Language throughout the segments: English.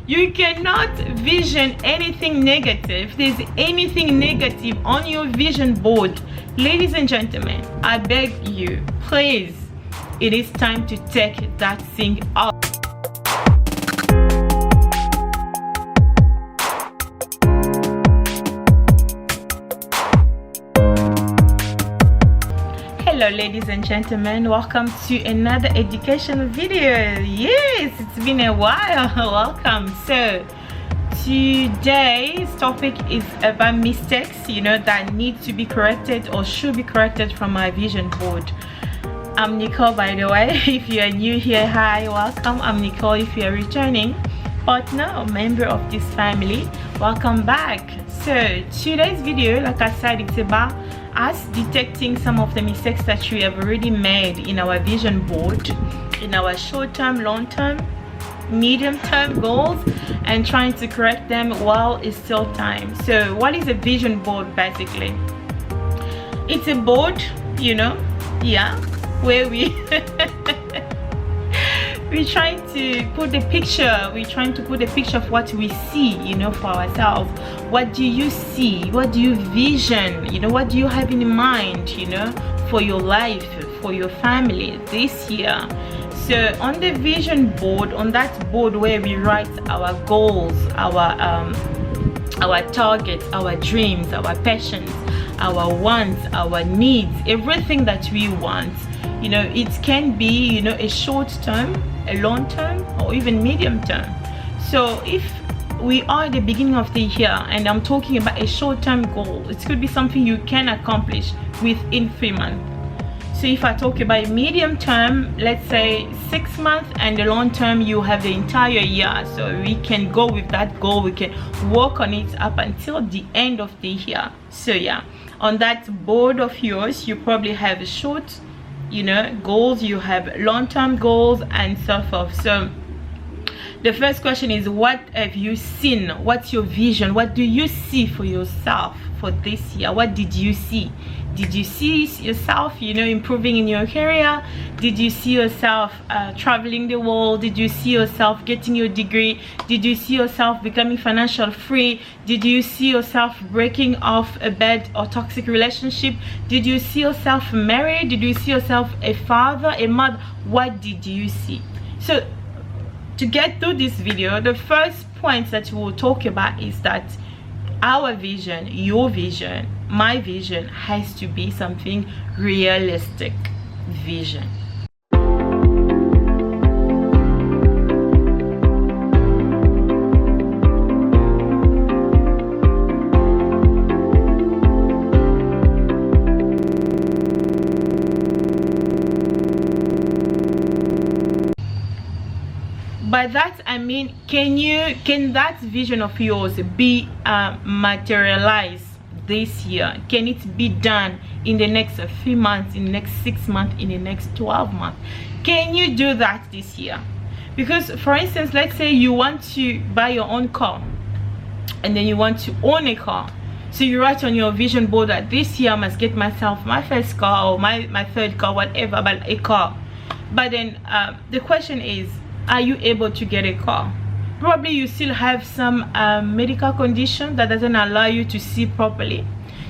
You cannot vision anything negative. If there's anything negative on your vision board, ladies and gentlemen, I beg you, please, it is time to take that thing out. Hello ladies and gentlemen, welcome to another educational video. Yes, it's been a while. Welcome. So today's topic is about mistakes, that need to be corrected or should be corrected from my vision board. I'm Nicole, by the way. If you are new here, hi, welcome. I'm Nicole. If you are returning partner or member of this family, welcome back. So today's video, like I said, it's about us detecting some of the mistakes that we have already made in our vision board, in our short-term, long-term, medium-term goals, and trying to correct them while it's still time. So what is a vision board? Basically, it's a board, where we're trying to put the picture of what we see, for ourselves. What do you see? What do you vision? What do you have in mind, for your life, for your family this year? So on the vision board, on that board where we write our goals, our targets, our dreams, our passions, our wants, our needs, everything that we want, it can be, a short term, a long term, or even medium term. So if we are at the beginning of the year and I'm talking about a short-term goal, it could be something you can accomplish within 3 months. So if I talk about medium term, let's say 6 months, and the long term, you have the entire year. So we can go with that goal, we can work on it up until the end of the year. So yeah, on that board of yours, you probably have short goals, you have long-term goals, and so forth. So the first question is, what have you seen? What's your vision? What do you see for yourself for this year? What did you see? Did you see yourself, improving in your career? Did you see yourself traveling the world? Did you see yourself getting your degree? Did you see yourself becoming financial free? Did you see yourself breaking off a bad or toxic relationship? Did you see yourself married? Did you see yourself a father, a mother? What did you see? So to get through this video, the first point that we will talk about is that our vision, your vision, my vision has to be something realistic vision. By that I mean, can that vision of yours be materialized this year? Can it be done in the next 3 months, in the next 6 months, in the next 12 months? Can you do that this year? Because for instance, let's say you want to buy your own car and then you want to own a car. So you write on your vision board that this year I must get myself my first car or my third car, whatever, but a car. But then the question is, are you able to get a car? Probably you still have some medical condition that doesn't allow you to see properly.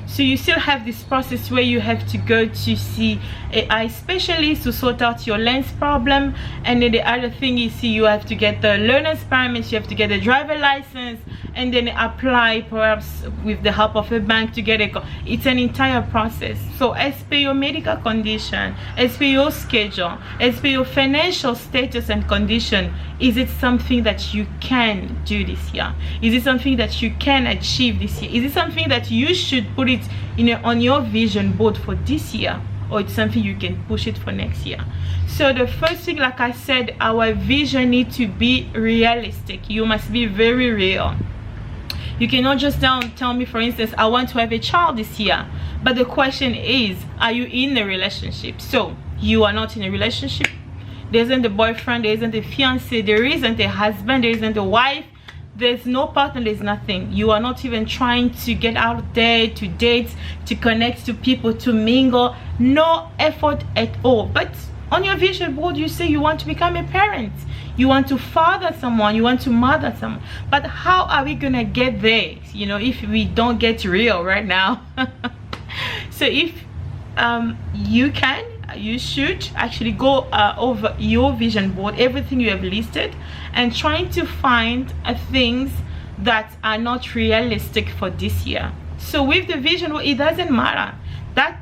So you still have this process where you have to go to see an eye specialist to sort out your lens problem. And then the other thing is, you have to get the learner's permit, you have to get a driver license, and then apply perhaps with the help of a bank to get a car. It's an entire process. So as per your medical condition, as per your schedule, as per your financial status and condition, is it something that you can do this year? Is it something that you can achieve this year? Is it something that you should put it on your vision board for this year, or it's something you can push it for next year? So the first thing, like I said, our vision needs to be realistic. You must be very real. You cannot just tell me, for instance, I want to have a child this year, but the question is, are you in a relationship? So you are not in a relationship. There isn't a boyfriend, there isn't a fiance, there isn't a husband, there isn't a wife, there's no partner, there's nothing. You are not even trying to get out there to date, to connect to people, to mingle. No effort at all. But On your vision board, you say you want to become a parent, you want to father someone, you want to mother someone. But how are we gonna get there, you know, if we don't get real right now? So if you should actually go over your vision board, everything you have listed, and trying to find things that are not realistic for this year. So with the vision board, it doesn't matter that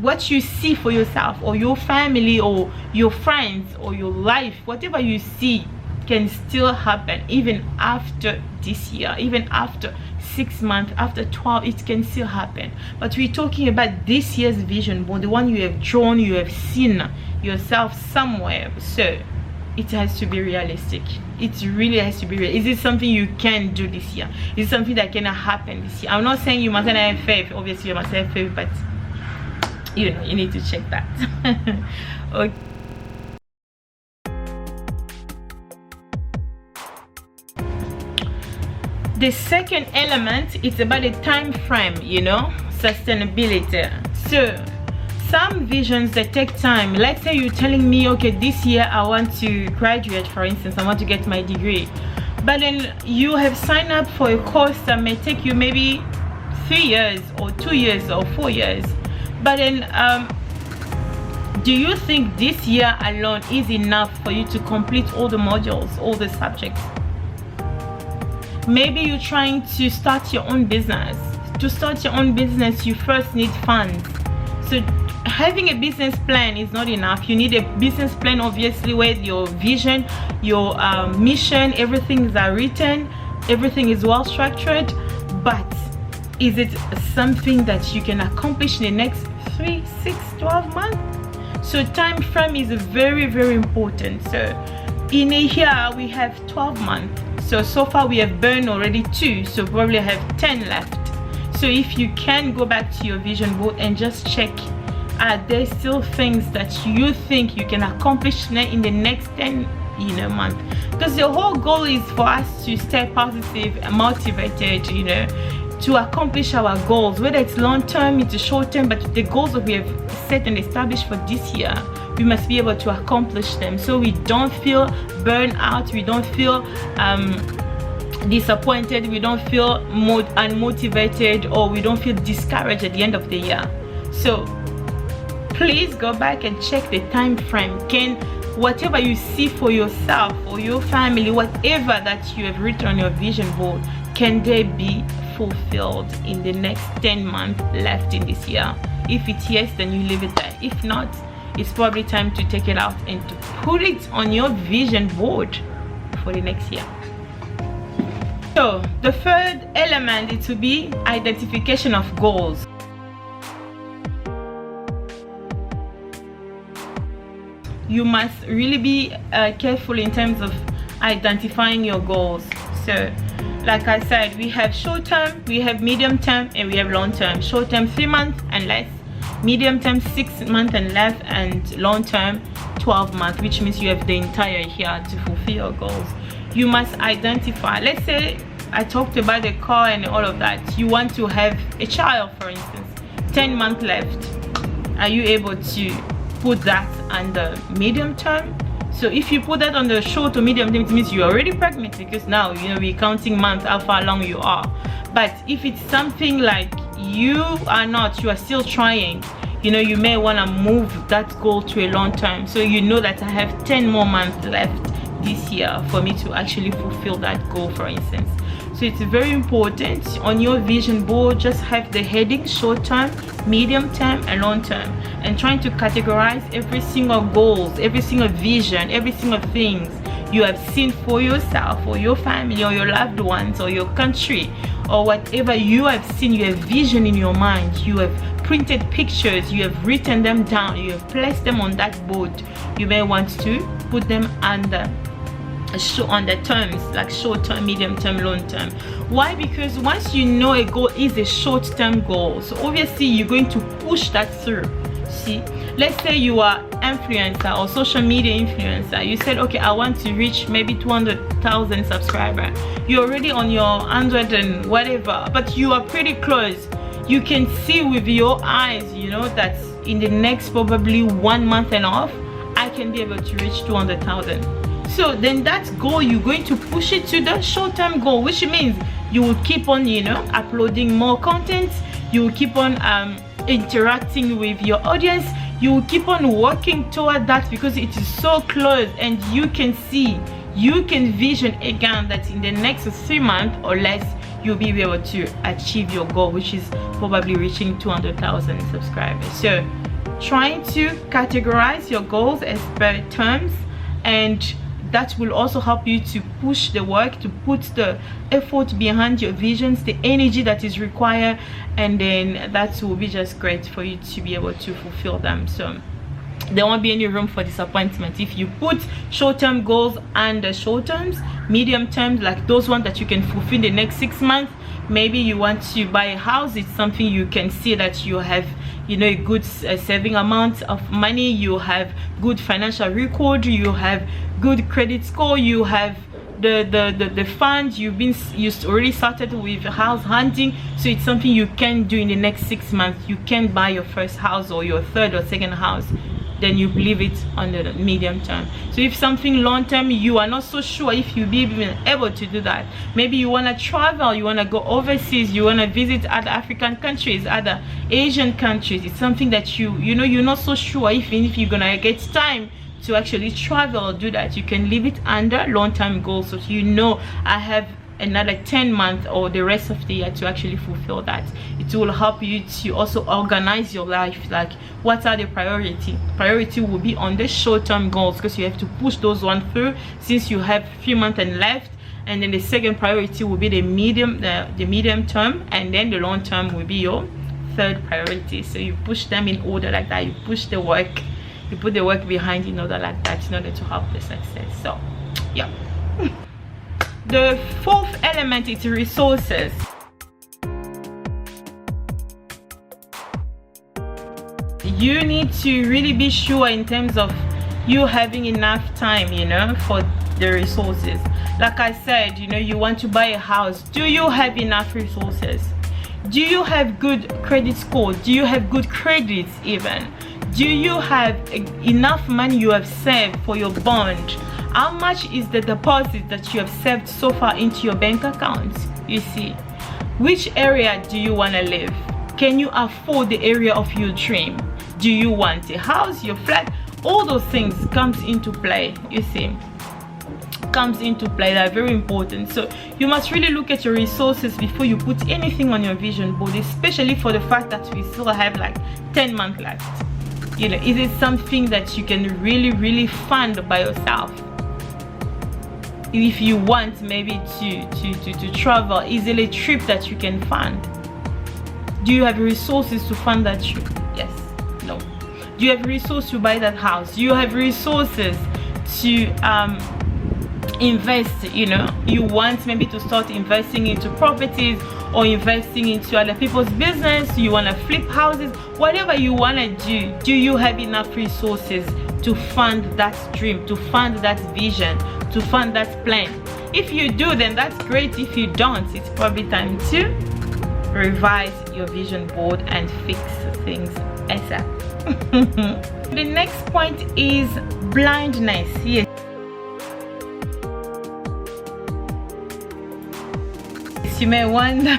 what you see for yourself or your family or your friends or your life, whatever you see can still happen even after this year, even after 6 months, after 12, it can still happen. But we're talking about this year's vision board, the one you have drawn, you have seen yourself somewhere. So it has to be realistic. It really has to be real. Is it something you can do this year? Is it something that can happen this year? I'm not saying you mustn't have faith. Obviously you must have faith, but you know, you need to check that. Okay. The second element is about the time frame, you know, sustainability. So some visions that take time. Let's say you're telling me, okay, this year I want to graduate, for instance, I want to get my degree, but then you have signed up for a course that may take you maybe 3 years or 2 years or 4 years. But then do you think this year alone is enough for you to complete all the modules, all the subjects? Maybe you're trying to start your own business. To start your own business, you first need funds. So having a business plan is not enough. You need a business plan, obviously, where your vision, your mission, everything is written, everything is well structured. But is it something that you can accomplish in the next 3, 6, 12 months? So time frame is very, very important. So in a year we have 12 months. So far we have burned already 2, so probably have 10 left. So if you can go back to your vision board and just check, are there still things that you think you can accomplish in the next 10 months? Because the whole goal is for us to stay positive and motivated, you know, to accomplish our goals, whether it's long term, it's short term, but the goals that we have set and established for this year, we must be able to accomplish them, so we don't feel burned out, we don't feel disappointed, we don't feel unmotivated, or we don't feel discouraged at the end of the year. So please go back and check the time frame. Can whatever you see for yourself or your family, whatever that you have written on your vision board, can they be fulfilled in the next 10 months left in this year? If it's yes, then you leave it there. If not, it's probably time to take it out and to put it on your vision board for the next year. So the third element is to be identification of goals. You must really be careful in terms of identifying your goals. So like I said, we have short term, we have medium term, and we have long term. Short term 3 months and less, medium term 6 months and less, and long term 12 months, which means you have the entire year to fulfill your goals. You must identify. Let's say I talked about the car and all of that. You want to have a child, for instance, 10 months left. Are you able to put that under medium term? So if you put that on the short or medium term, it means you're already pregnant, because now, you know, we're counting months, how far along you are. But if it's something like you are still trying, you know, you may want to move that goal to a long term. So you know that I have 10 more months left this year for me to actually fulfill that goal, for instance. So it's very important on your vision board, just have the heading short term, medium term, and long term, and trying to categorize every single goals, every single vision, every single things you have seen for yourself or your family or your loved ones or your country, or whatever you have seen. You have vision in your mind, you have printed pictures, you have written them down, you have placed them on that board. You may want to put them under on the terms like short term, medium term, long term. Why? Because once you know a goal is a short term goal, so obviously you're going to push that through. See, let's say you are influencer or social media influencer. You said, okay, I want to reach maybe 200,000 subscribers. You're already on your 100 and whatever, but you are pretty close. You can see with your eyes, you know, that in the next probably 1 month and a half, can be able to reach 200,000. So then that goal, you're going to push it to the short-term goal, which means you will keep on, you know, uploading more content. You will keep on interacting with your audience. You will keep on working toward that because it is so close, and you can see, you can vision again that in the next 3 months or less you'll be able to achieve your goal, which is probably reaching 200,000 subscribers. So trying to categorize your goals as per terms, and that will also help you to push the work, to put the effort behind your visions, the energy that is required, and then that will be just great for you to be able to fulfill them. So there won't be any room for disappointment if you put short-term goals under short terms, medium terms, like those ones that you can fulfill in the next 6 months. Maybe you want to buy a house. It's something you can see that you have, you know, a good saving amount of money, you have good financial record, you have good credit score, you have the funds, you already started with house hunting. So it's something you can do in the next 6 months. You can buy your first house or your third or second house, then you leave it on the medium term. So if something long term, you are not so sure if you'll be even able to do that. Maybe you want to travel, you want to go overseas, you want to visit other African countries, other Asian countries. It's something that you know, you're not so sure if you're gonna get time to actually travel or do that. You can leave it under long-term goals, so you know, I have another 10 months or the rest of the year to actually fulfill that. It will help you to also organize your life, like what are the priority will be on the short-term goals, because you have to push those one through since you have 3 months and left. And then the second priority will be the medium term, and then the long term will be your third priority. So you push them in order like that. You push the work, you put the work behind in order like that, in order to have the success. So yeah. The fourth element is resources. You need to really be sure in terms of you having enough time, you know, for the resources. Like I said, you know, you want to buy a house. Do you have enough resources? Do you have good credit score? Do you have good credits even? Do you have enough money you have saved for your bond? How much is the deposit that you have saved so far into your bank account? You see, which area do you want to live? Can you afford the area of your dream? Do you want a house, your flat? All those things comes into play, you see, comes into play. They're very important. So you must really look at your resources before you put anything on your vision board, especially for the fact that we still have like 10 months left. You know, is it something that you can really fund by yourself? If you want maybe to travel, is it a trip that you can fund? Do you have resources to fund that trip? Yes. No. Do you have resources to buy that house? Do you have resources to invest? You know, you want maybe to start investing into properties or investing into other people's business. You want to flip houses. Whatever you want to do you have enough resources to fund that dream, to fund that vision, to fund that plan? If you do, then that's great. If you don't, it's probably time to revise your vision board and fix things ASAP. The next point is blindness. Yes, you may wonder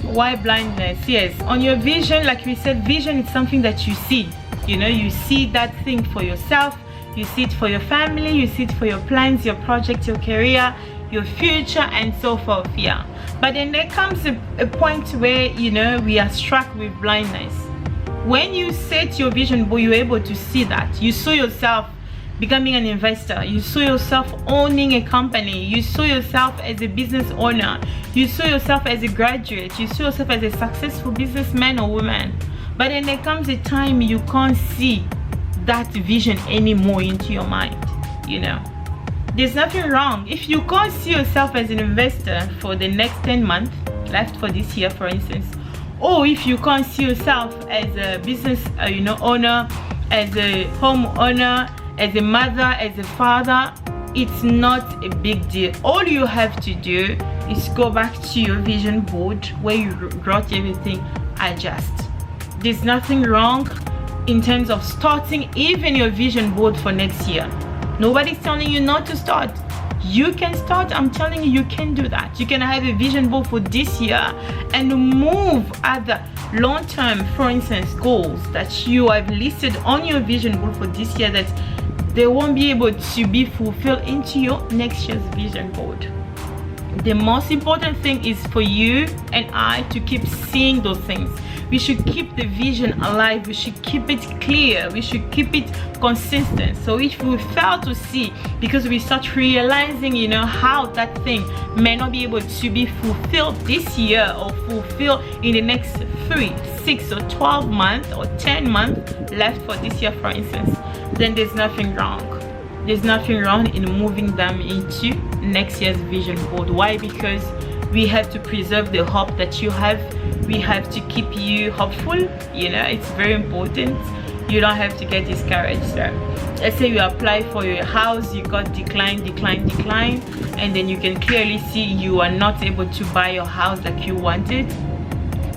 why blindness. Yes, on your vision, like we said, vision is something that you see. You know, you see that thing for yourself, you see it for your family, you see it for your plans, your project, your career, your future, and so forth. Yeah, but then there comes a point where, you know, we are struck with blindness. When you set your vision board, you're able to see that. You saw yourself becoming an investor, you saw yourself owning a company, you saw yourself as a business owner, you saw yourself as a graduate, you saw yourself as a successful businessman or woman. But then there comes a time you can't see that vision anymore into your mind. You know, there's nothing wrong if you can't see yourself as an investor for the next 10 months left for this year, for instance, or if you can't see yourself as a business owner, as a homeowner, as a mother, as a father. It's not a big deal. All you have to do is go back to your vision board where you wrote everything, adjust. there's nothing wrong in terms of starting even your vision board for next year. Nobody's telling you not to start. You can start. I'm telling you, you can do that. You can have a vision board for this year and move other long-term, for instance, goals that you have listed on your vision board for this year that they won't be able to be fulfilled into your next year's vision board. The most important thing is for you and I to keep seeing those things. We should keep the vision alive. We should keep it clear. We should keep it consistent. So if we fail to see, because we start realizing, you know, how that thing may not be able to be fulfilled this year or fulfilled in the next 3, 6 or 12 months or 10 months left for this year, for instance, then there's nothing wrong. There's nothing wrong in moving them into next year's vision board. Why? Because we have to preserve the hope that you have. We have to keep you hopeful. You know, it's very important. You don't have to get discouraged. So let's say you apply for your house, you got decline, and then you can clearly see you are not able to buy your house like you wanted.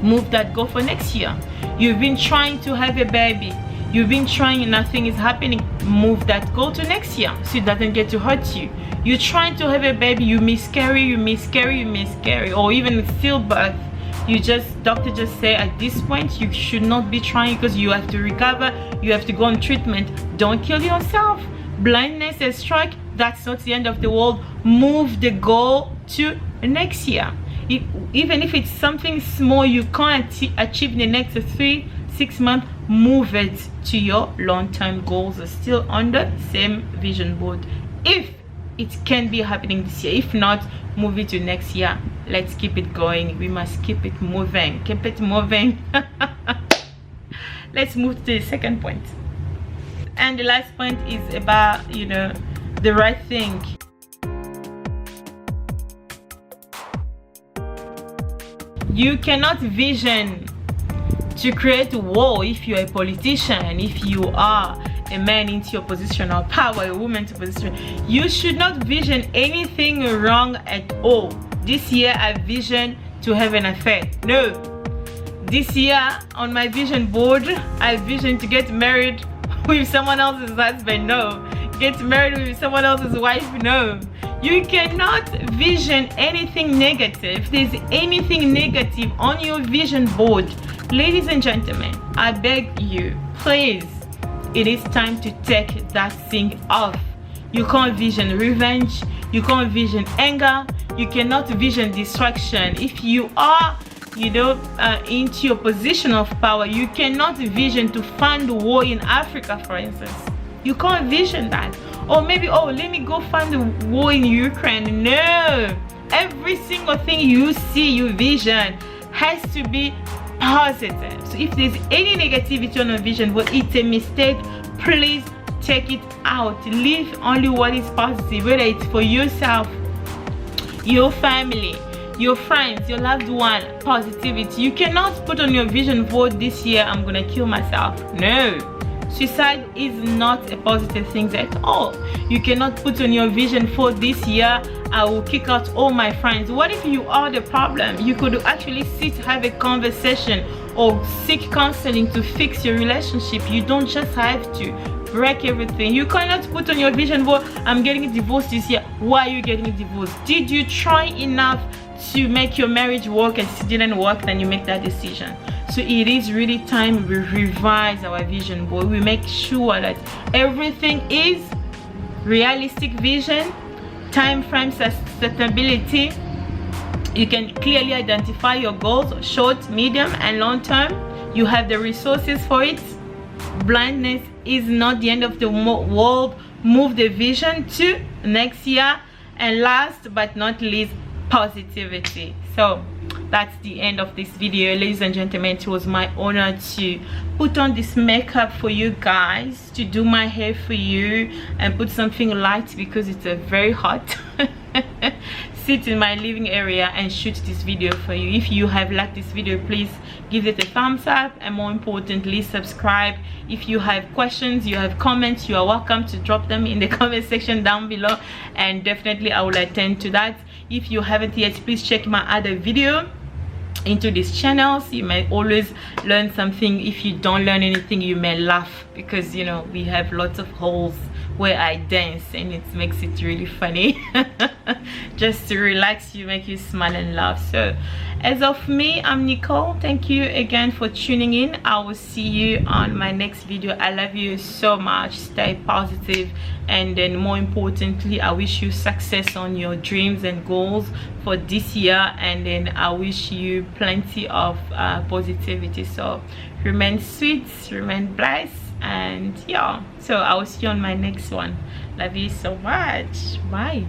Move that goal for next year. You've been trying to have a baby, you've been trying and nothing is happening. Move that goal to next year so it doesn't get to hurt you. You're trying to have a baby, you miscarry, or even stillbirth. Doctor just say at this point you should not be trying because you have to recover, you have to go on treatment. Don't kill yourself. Blindness has struck. That's not the end of the world. Move the goal to next year. Even if it's something small you can't achieve in the next 3-6 months, move it to your long-term goals still on the same vision board, if it can be happening this year. If not, move it to next year. Let's keep it going. We must keep it moving. Let's move to the second point, and the last point is about, you know, the right thing. You cannot vision to create a war if you're a politician, if you are a man into your position of power, a woman to position. You should not vision anything wrong at all. This year I vision to have an affair. No. This year on my vision board I vision to get married with someone else's husband. No. Get married with someone else's wife. No. You cannot vision anything negative. If there's anything negative on your vision board, ladies and gentlemen, I beg you, please, it is time to take that thing off. You can't vision revenge. You can't vision anger. You cannot vision distraction. If you are, you know, into your position of power, you cannot vision to find war in Africa, for instance. You can't vision that. Or maybe, oh, let me go find the war in Ukraine. No. Every single thing you see, you vision, has to be positive. So if there's any negativity on a vision board, it's a mistake. Please take it out. Leave only what is positive, whether it's for yourself, your family, your friends, your loved one. Positivity. You cannot put on your vision board this year, I'm gonna kill myself. No. Suicide is not a positive thing at all. You cannot put on your vision for this year, I will kick out all my friends. What if you are the problem? You could actually sit, have a conversation, or seek counseling to fix your relationship. You don't just have to break everything. You cannot put on your vision board, I'm getting a divorce this year. Why are you getting a divorce? Did you try enough to make your marriage work and it didn't work? Then you make that decision. So it is really time we revise our vision board. We make sure that everything is realistic vision, time frame sustainability. You can clearly identify your goals, short, medium and long term. You have the resources for it. Blindness is not the end of the world. Move the vision to next year. And last but not least, positivity. So that's the end of this video, ladies and gentlemen. It was my honor to put on this makeup for you guys, to do my hair for you, and put something light because it's very hot. Sit in my living area and shoot this video for you. If you have liked this video, please give it a thumbs up, and more importantly, subscribe. If you have questions, you have comments, you are welcome to drop them in the comment section down below, and definitely I will attend to that. If you haven't yet, please check my other video into these channels. You may always learn something. If you don't learn anything, you may laugh, because you know we have lots of holes where I dance, and it makes it really funny. Just to relax you, make you smile and laugh. So as of me, I'm Nicole. Thank you again for tuning in. I will see you on my next video. I love you so much. Stay positive, and then more importantly, I wish you success on your dreams and goals for this year, and then I wish you plenty of positivity. So remain sweet, remain blessed, and yeah, so I will see you on my next one. Love you so much. Bye.